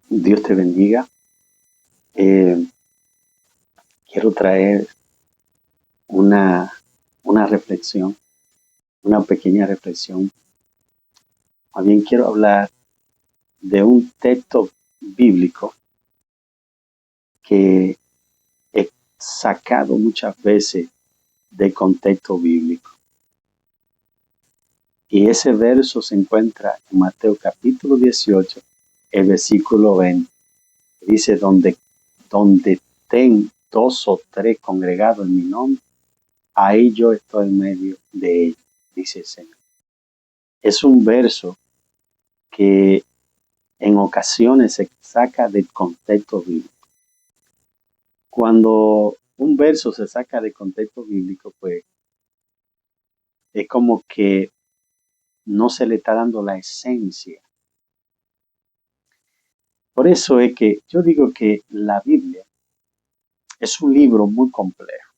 Dios te bendiga. Eh, Quiero traer una, una reflexión, una pequeña reflexión. Más bien quiero hablar de un texto bíblico que he sacado muchas veces de contexto bíblico. Y ese verso se encuentra en Mateo capítulo 18, el versículo 20. Dice, donde ten dos o tres congregados en mi nombre, ahí yo estoy en medio de ellos, dice el Señor. Es un verso que en ocasiones se saca del contexto bíblico. Cuando un verso se saca del contexto bíblico, pues es como que no se le está dando la esencia. Por eso es que yo digo que la Biblia es un libro muy complejo.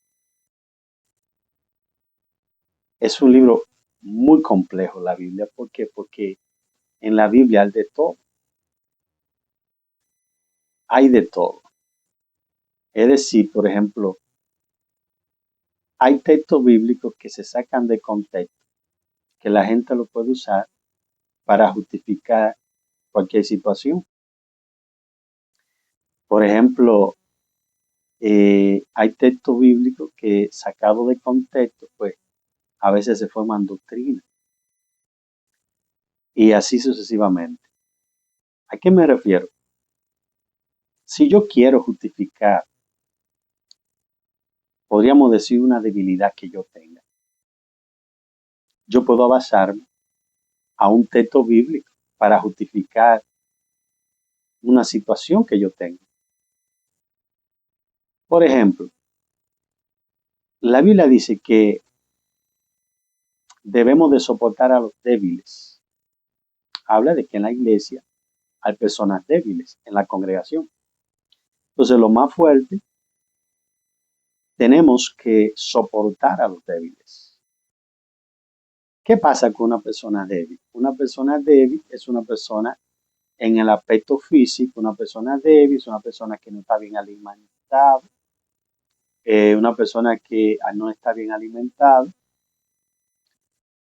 Es un libro muy complejo la Biblia. ¿Por qué? Porque en la Biblia hay de todo. Hay de todo. Es decir, por ejemplo, hay textos bíblicos que se sacan de contexto, que la gente lo puede usar para justificar cualquier situación. Por ejemplo, hay textos bíblicos que sacados de contexto, pues a veces se forman doctrinas y así sucesivamente. ¿A qué me refiero? Si yo quiero justificar, podríamos decir una debilidad que yo tenga, yo puedo basarme a un texto bíblico para justificar una situación que yo tengo. Por ejemplo, la Biblia dice que debemos de soportar a los débiles. Habla de que en la iglesia hay personas débiles en la congregación. Entonces, lo más fuerte, tenemos que soportar a los débiles. ¿Qué pasa con una persona débil? Una persona débil es una persona en el aspecto físico, una persona débil es una persona que no está bien alimentada, una persona que al no estar bien alimentada,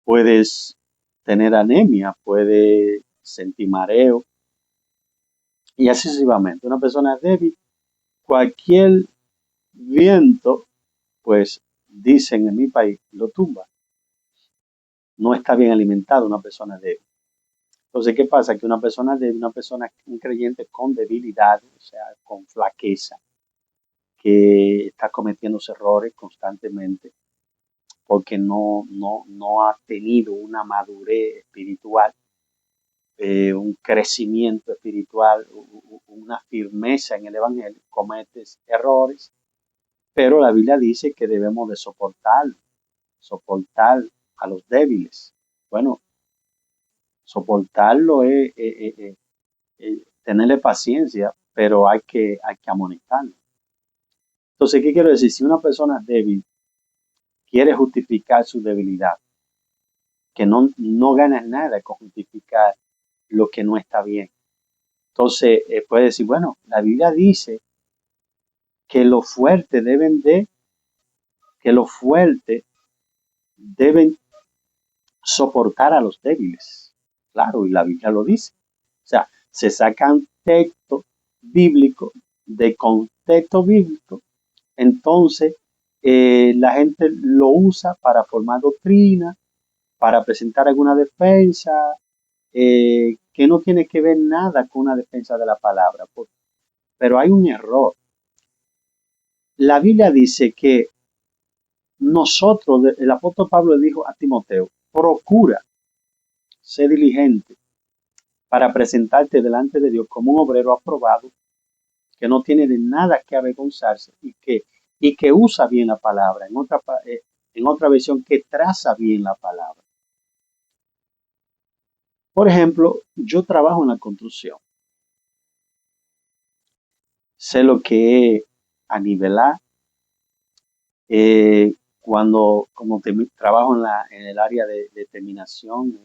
puedes tener anemia, puede sentir mareo y así sucesivamente. Una persona débil, cualquier viento, pues dicen en mi país, lo tumba. No está bien alimentada una persona débil. Entonces, ¿qué pasa? Que una persona débil, un creyente con debilidad, o sea, con flaqueza, que está cometiendo errores constantemente porque no ha tenido una madurez espiritual, un crecimiento espiritual, una firmeza en el Evangelio, cometes errores, pero la Biblia dice que debemos de soportar a los débiles. Bueno, soportarlo es tenerle paciencia, pero hay que amonestarlo. Entonces, ¿qué quiero decir? Si una persona débil quiere justificar su debilidad, que no ganas nada con justificar lo que no está bien. Entonces, puede decir, bueno, la Biblia dice que los fuertes que los fuertes deben soportar a los débiles. Claro, y la Biblia lo dice. O sea, se sacan textos bíblicos de contexto bíblico, entonces la gente lo usa para formar doctrina, para presentar alguna defensa, que no tiene que ver nada con una defensa de la palabra. Pero hay un error. La Biblia dice que el apóstol Pablo le dijo a Timoteo, procura ser diligente para presentarte delante de Dios como un obrero aprobado, que no tiene de nada que avergonzarse y que usa bien la palabra. En otra versión, que traza bien la palabra. Por ejemplo, yo trabajo en la construcción. Sé lo que es anivelar. Como trabajo en el área de terminación,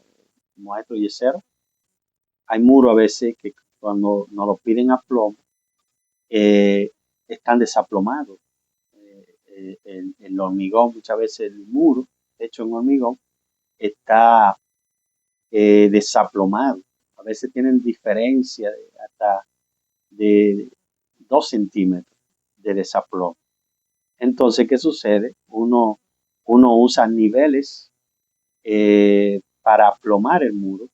maestro yesero, hay muros a veces cuando nos lo piden a plomo, están desaplomados. El hormigón, muchas veces el muro hecho en hormigón, está desaplomado. A veces tienen diferencia hasta de 2 centímetros de desaplomo. Entonces, ¿qué sucede? Uno usa niveles para aplomar el muro.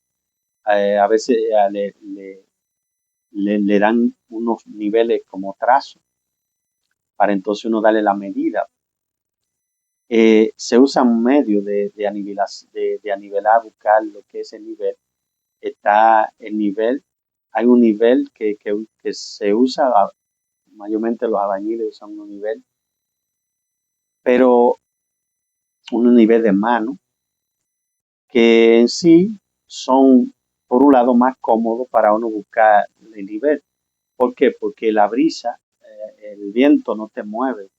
A veces le dan unos niveles como trazo para entonces uno darle la medida. Se usa un medio de anivelar, buscar lo que es el nivel. Está el nivel, hay un nivel que se usa, mayormente los albañiles usan un nivel, pero un nivel de mano, que en sí son, por un lado, más cómodos para uno buscar el nivel. ¿Por qué? Porque la brisa, el viento no te mueve.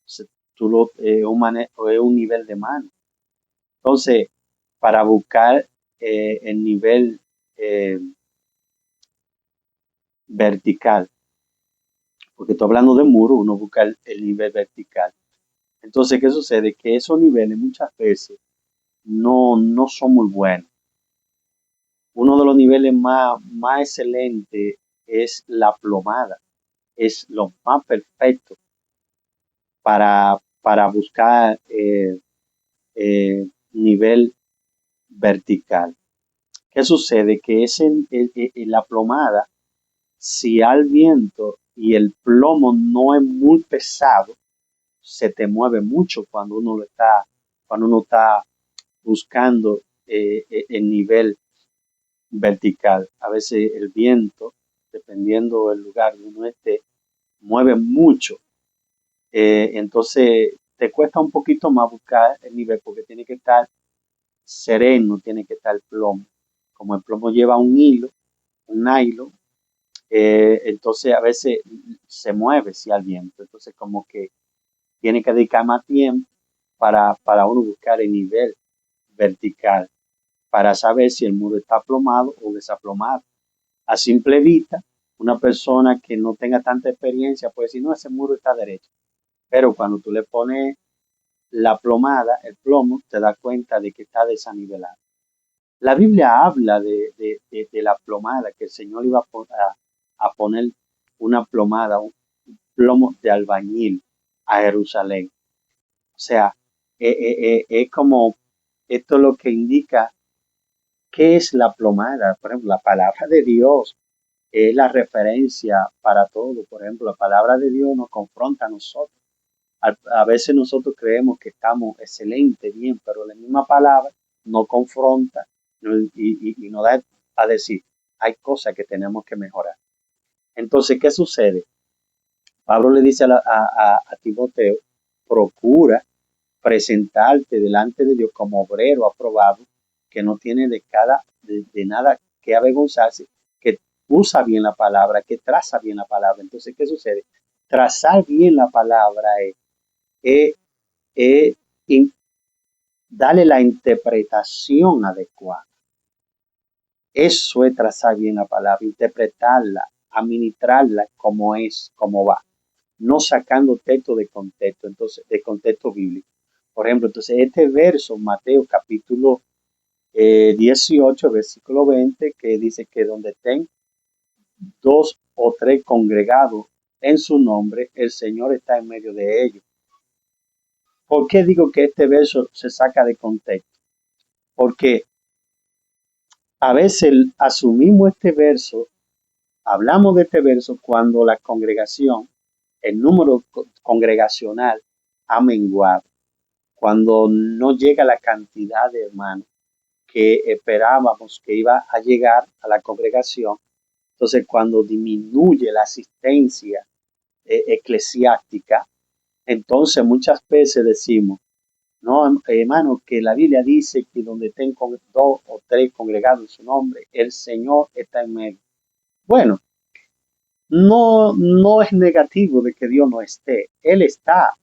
Es un nivel de mano. Entonces, para buscar el nivel eh, vertical, porque estoy hablando de muro, uno busca el nivel vertical. Entonces, ¿qué sucede? Que esos niveles muchas veces no son muy buenos. Uno de los niveles más excelentes es la plomada. Es lo más perfecto para buscar nivel vertical. ¿Qué sucede? Que la plomada, si hay viento y el plomo no es muy pesado, se te mueve mucho cuando uno está buscando el nivel vertical. A veces el viento, dependiendo del lugar donde uno esté, mueve mucho. Entonces te cuesta un poquito más buscar el nivel porque tiene que estar sereno, tiene que estar el plomo. Como el plomo lleva un nylon, entonces a veces se mueve si al viento. Entonces como que tiene que dedicar más tiempo para uno buscar el nivel vertical, para saber si el muro está aplomado o desaplomado. A simple vista, una persona que no tenga tanta experiencia puede decir, no, ese muro está derecho. Pero cuando tú le pones la plomada, el plomo, te das cuenta de que está desanivelado. La Biblia habla de la plomada, que el Señor iba a poner una plomada, un plomo de albañil a Jerusalén. O sea, es como, esto es lo que indica qué es la plomada. Por ejemplo, la palabra de Dios es la referencia para todo. Por ejemplo, la palabra de Dios nos confronta a nosotros. A veces nosotros creemos que estamos excelente, bien, pero la misma palabra nos confronta y nos da a decir, hay cosas que tenemos que mejorar. Entonces, ¿qué sucede? Pablo le dice a Timoteo, procura presentarte delante de Dios como obrero aprobado, que no tiene de nada que avergonzarse, que usa bien la palabra, que traza bien la palabra. Entonces, ¿qué sucede? Trazar bien la palabra es, es darle la interpretación adecuada. Eso es trazar bien la palabra, interpretarla, administrarla como es, como va, no sacando texto de contexto, entonces, de contexto bíblico. Por ejemplo, entonces este verso, Mateo capítulo 18, versículo 20, que dice que donde estén 2 o 3 congregados en su nombre, el Señor está en medio de ellos. ¿Por qué digo que este verso se saca de contexto? Porque a veces asumimos este verso, hablamos de este verso cuando la congregación, el número congregacional ha menguado, cuando no llega la cantidad de hermanos que esperábamos que iba a llegar a la congregación. Entonces, cuando disminuye la asistencia eclesiástica, entonces muchas veces decimos, no, hermano, que la Biblia dice que donde estén 2 o 3 congregados en su nombre, el Señor está en medio. Bueno, no es negativo de que Dios no esté. Él está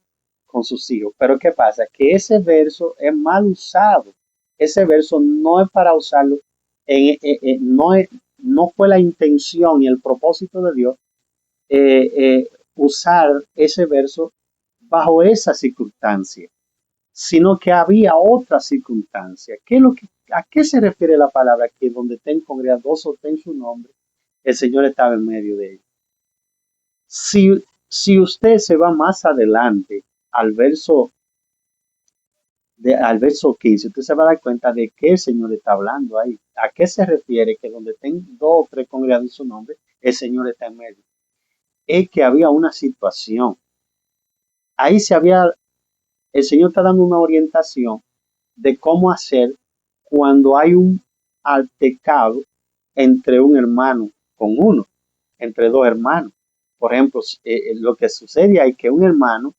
con sus hijos. Pero ¿qué pasa? Que ese verso es mal usado. Ese verso no es para usarlo, no es no fue la intención y el propósito de Dios usar ese verso bajo esa circunstancia, sino que había otra circunstancia. ¿A qué se refiere la palabra que donde estén congregados dos o tres en su nombre, el Señor estaba en medio de ellos? Si usted se va más adelante al verso 15, usted se va a dar cuenta de qué el Señor está hablando ahí. ¿A qué se refiere que donde estén dos o tres congregados en su nombre, el Señor está en medio? Es que había una situación. Ahí el Señor está dando una orientación de cómo hacer cuando hay un altercado entre un hermano con uno, entre dos hermanos. Por ejemplo, lo que sucede es que un hermano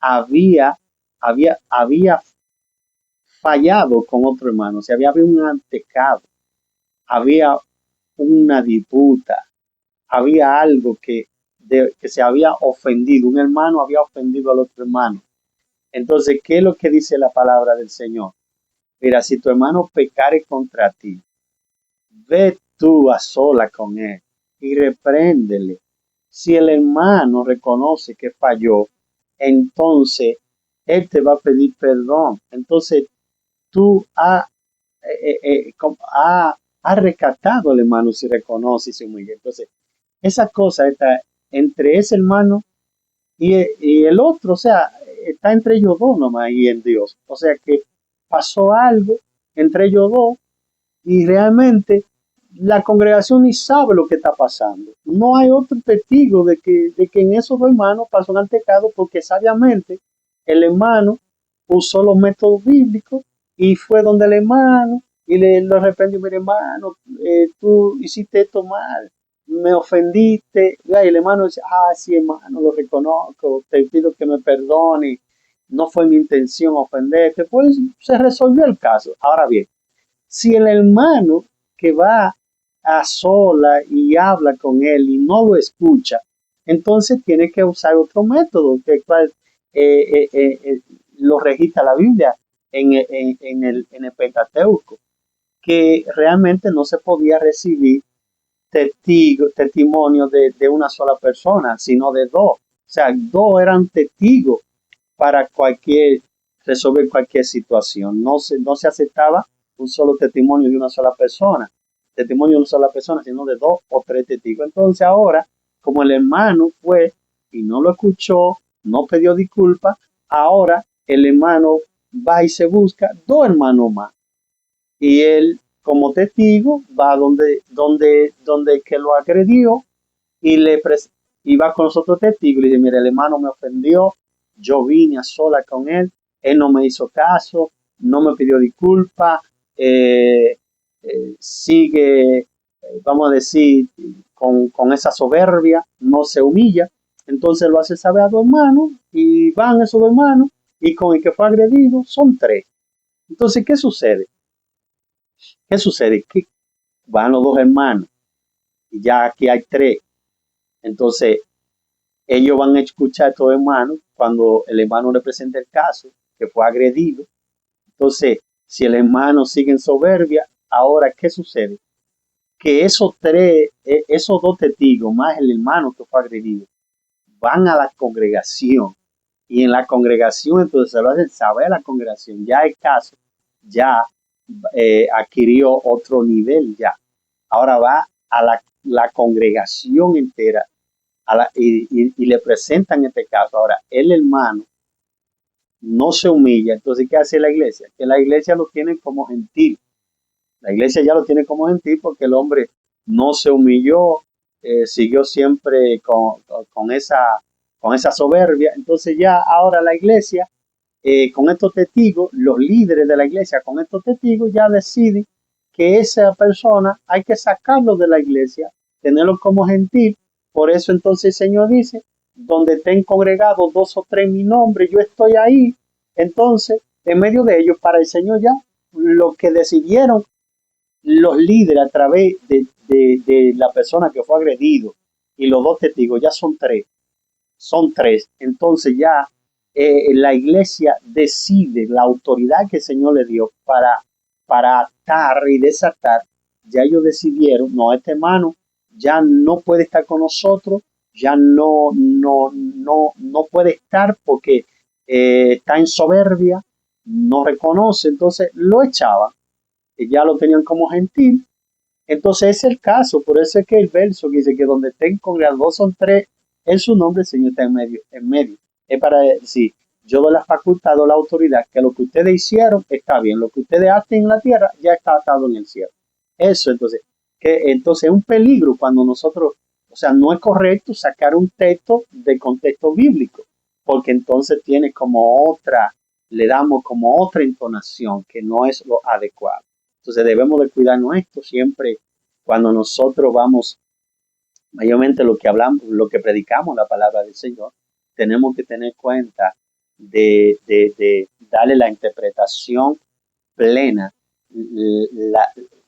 había fallado con otro hermano, o sea, había habido un altercado, había una disputa, había algo que se había ofendido, un hermano había ofendido al otro hermano. Entonces, ¿qué es lo que dice la palabra del Señor? Mira, si tu hermano pecare contra ti, ve tú a sola con él y repréndele. Si el hermano reconoce que falló, entonces él te va a pedir perdón. Entonces tú has rescatado al hermano si reconoce y se humilla. Entonces, esa cosa está entre ese hermano y el otro, o sea, está entre ellos dos nomás y en Dios. O sea que pasó algo entre ellos dos y realmente la congregación ni sabe lo que está pasando. No hay otro testigo de que en esos dos hermanos pasó un altercado porque sabiamente el hermano usó los métodos bíblicos y fue donde el hermano y lo reprendió, mire hermano, tú hiciste esto mal, me ofendiste. Y el hermano dice, sí hermano, lo reconozco, te pido que me perdone, no fue mi intención ofenderte. Pues se resolvió el caso. Ahora bien, si el hermano que va a sola y habla con él y no lo escucha, entonces tiene que usar otro método, que cual lo registra la Biblia en el Pentateuco, que realmente no se podía recibir testimonio de una sola persona, sino de dos. O sea, dos eran testigos para resolver cualquier situación. No se aceptaba un solo testimonio de una sola persona, sino de dos o tres testigos. Entonces ahora, como el hermano fue y no lo escuchó, no pidió disculpas, ahora el hermano va y se busca dos hermanos más. Y él, como testigo, va donde el que lo agredió y y va con los otros testigos y le dice, mira, el hermano me ofendió, yo vine a sola con él no me hizo caso, no me pidió disculpas, sigue, vamos a decir, con esa soberbia, no se humilla, entonces lo hace saber a dos hermanos y van esos dos hermanos y con el que fue agredido son tres. Entonces, ¿qué sucede? ¿Qué sucede? Que van los dos hermanos y ya aquí hay tres. Entonces, ellos van a escuchar a estos hermanos cuando el hermano le presente el caso, que fue agredido. Entonces, si el hermano sigue en soberbia, ahora, ¿qué sucede? Que esos dos testigos, más el hermano que fue agredido, van a la congregación. Y en la congregación, entonces se lo hacen saber a la congregación. Ya el caso ya adquirió otro nivel ya. Ahora va a la congregación entera y le presentan este caso. Ahora, el hermano no se humilla. Entonces, ¿qué hace la iglesia? Que la iglesia lo tiene como gentil. La iglesia ya lo tiene como gentil porque el hombre no se humilló, siguió siempre con esa soberbia. Entonces ya ahora la iglesia, con estos testigos, los líderes de la iglesia, con estos testigos, ya deciden que esa persona hay que sacarlo de la iglesia, tenerlo como gentil. Por eso entonces el Señor dice, donde estén congregados dos o tres en mi nombre, yo estoy ahí. Entonces, en medio de ellos, para el Señor ya, lo que decidieron los líderes a través de la persona que fue agredido y los dos testigos, ya son tres. Entonces ya la iglesia decide la autoridad que el Señor le dio para atar y desatar ya ellos decidieron, no, este hermano ya no puede estar con nosotros, ya no puede estar porque está en soberbia, no reconoce, entonces lo echaban, que ya lo tenían como gentil. Entonces es el caso, por eso es que el verso que dice que donde estén congregados dos son tres en su nombre, el Señor está en medio, en medio. Es para decir, yo doy la facultad, doy la autoridad, que lo que ustedes hicieron está bien, lo que ustedes hacen en la tierra ya está atado en el cielo. Eso entonces, que entonces es un peligro cuando nosotros, o sea, no es correcto sacar un texto de contexto bíblico, porque entonces tiene como otra, le damos como otra entonación que no es lo adecuado. Entonces debemos de cuidarnos esto siempre cuando nosotros vamos, mayormente lo que hablamos, lo que predicamos la palabra del Señor, tenemos que tener cuenta de darle la interpretación plena, la,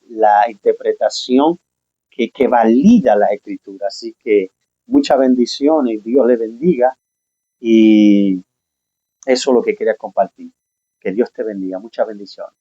la interpretación que valida la escritura. Así que muchas bendiciones, Dios le bendiga y eso es lo que quería compartir. Que Dios te bendiga, muchas bendiciones.